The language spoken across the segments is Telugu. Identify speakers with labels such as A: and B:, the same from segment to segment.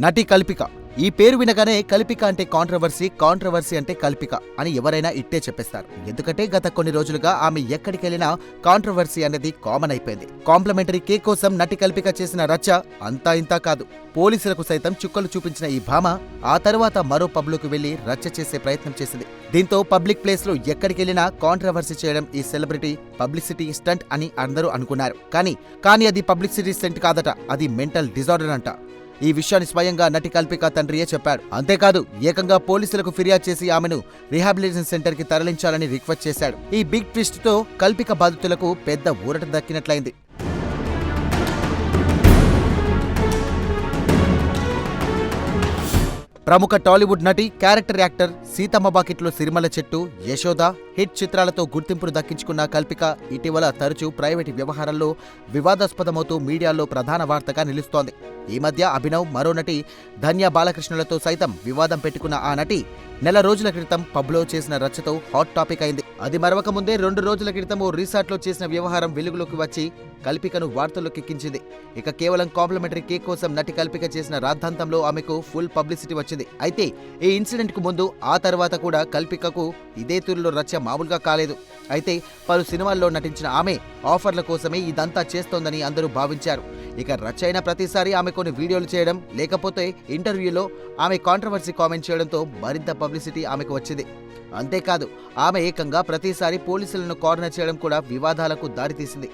A: నటి కల్పిక. ఈ పేరు వినగానే కల్పిక అంటే కాంట్రవర్సీ, కాంట్రవర్సీ అంటే కల్పిక అని ఎవరైనా ఇట్టే చెప్పేస్తారు. ఎందుకంటే గత కొన్ని రోజులుగా ఆమె ఎక్కడికెళ్లినా కాంట్రవర్సీ అనేది కామన్ అయిపోయింది. కాంప్లిమెంటరీ కేక్ కోసం నటి కల్పిక చేసిన రచ్చ అంతా ఇంతా కాదు. పోలీసులకు సైతం చుక్కలు చూపించిన ఈ భామ ఆ తర్వాత మరో పబ్లోకి వెళ్లి రచ్చ చేసే ప్రయత్నం చేసింది. దీంతో పబ్లిక్ ప్లేస్ లో ఎక్కడికెళ్లినా కాంట్రవర్సీ చేయడం ఈ సెలబ్రిటీ పబ్లిసిటీ స్టంట్ అని అందరూ అనుకున్నారు. కానీ అది పబ్లిసిటీ స్టంట్ కాదట, అది మెంటల్ డిజార్డర్ అంట. ఈ విషయాన్ని స్వయంగా నటి కల్పిక తండ్రియే చెప్పాడు. అంతేకాదు, ఏకంగా పోలీసులకు ఫిర్యాదు చేసి ఆమెను రీహాబిలిటేషన్ సెంటర్ కి తరలించాలని రిక్వెస్ట్ చేశాడు. ఈ బిగ్ ట్విస్ట్ తో కల్పిక బాధితులకు పెద్ద ఊరట దక్కినట్లయింది. ప్రముఖ టాలీవుడ్ నటి, క్యారెక్టర్ యాక్టర్, సీతమ్మ బాకెట్లో సిరిమల్ల చెట్టు, యశోద హిట్ చిత్రాలతో గుర్తింపును దక్కించుకున్న కల్పిక ఇటీవల తరచూ ప్రైవేటు వ్యవహారాల్లో వివాదాస్పదమవుతూ మీడియాలో ప్రధాన వార్తగా నిలుస్తోంది. ఈ మధ్య అభినవ్, మరో నటి ధన్య బాలకృష్ణలతో సైతం వివాదం పెట్టుకున్న ఆ నటి నెల రోజుల క్రితం పబ్లో చేసిన రచ్చతో హాట్ టాపిక్ అయింది. అది మరవక ముందే 2 రోజుల క్రితం ఓ రిసార్ట్లో చేసిన వ్యవహారం వెలుగులోకి వచ్చి కల్పికను వార్తల్లోకి ఎక్కించింది. ఇక కేవలం కాంప్లిమెంటరీ కేక్ కోసం నటి కల్పిక చేసిన రాద్ధాంతంలో ఆమెకు ఫుల్ పబ్లిసిటీ వచ్చింది. అయితే ఈ ఇన్సిడెంట్ కు ముందు, ఆ తర్వాత కూడా కల్పికకు ఇదే తీరులో రచ్చ మామూలుగా కాలేదు. అయితే పలు సినిమాల్లో నటించిన ఆమె ఆఫర్ల కోసమే ఇదంతా చేస్తోందని అందరూ భావించారు. ఇక రచ్చ అయిన ప్రతిసారి ఆమె కొన్ని వీడియోలు చేయడం, లేకపోతే ఇంటర్వ్యూలో ఆమె కాంట్రవర్సీ కామెంట్ చేయడంతో మరింత పబ్లిసిటీ ఆమెకు వచ్చింది. అంతేకాదు, ఆమె ఏకంగా ప్రతిసారి పోలీసులను కార్నర్ చేయడం కూడా వివాదాలకు దారితీసింది.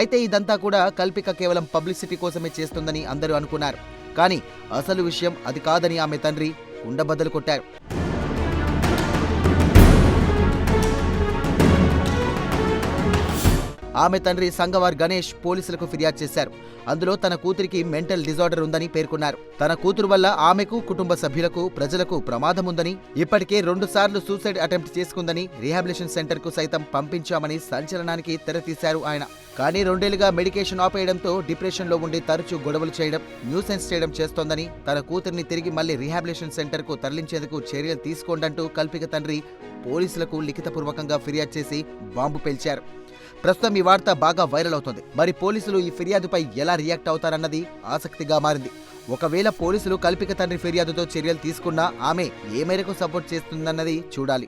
A: అయితే ఇదంతా కూడా కల్పిక కేవలం పబ్లిసిటీ కోసమే చేస్తుందని అందరూ అనుకున్నారు. కానీ అసలు విషయం అది కాదని ఆమె తండ్రి కుండబద్దలు కొట్టారు. ఆమె తండ్రి సంగవార్ గణేష్ పోలీసులకు ఫిర్యాదు చేశారు. అందులో తన కూతురికి మెంటల్ డిజార్డర్ ఉందని పేర్కొన్నారు. తన కూతురు వల్ల ఆమెకు, కుటుంబ సభ్యులకు, ప్రజలకు ప్రమాదం ఉందని, ఇప్పటికే 2 సార్లు సూసైడ్ అటెంప్ట్ చేసుకుందని, రీహాబిలిటేషన్ సెంటర్ కు సైతం పంపించామని సంచలనానికి తెరతీశారు ఆయన. కానీ 2 ఏళ్లుగా మెడికేషన్ ఆపేయడంతో డిప్రెషన్ లో ఉండి తరచూ గొడవలు చేయడం, న్యూసెన్స్ చేయడం చేస్తోందని, తన కూతురిని తిరిగి మళ్లీ రీహాబిలిటేషన్ సెంటర్ కు తరలించేందుకు చర్యలు తీసుకోండంటూ కల్పిక తండ్రి పోలీసులకు లిఖితపూర్వకంగా ఫిర్యాదు చేసి బాంబు పేల్చారు. ప్రస్తుతం ఈ వార్త బాగా వైరల్ అవుతోంది. మరి పోలీసులు ఈ ఫిర్యాదుపై ఎలా రియాక్ట్ అవుతారన్నది ఆసక్తిగా మారింది. ఒకవేళ పోలీసులు కల్పిక తండ్రి ఫిర్యాదుతో చర్యలు తీసుకున్నా ఆమె ఏ మేరకు సపోర్ట్ చేస్తుందన్నది చూడాలి.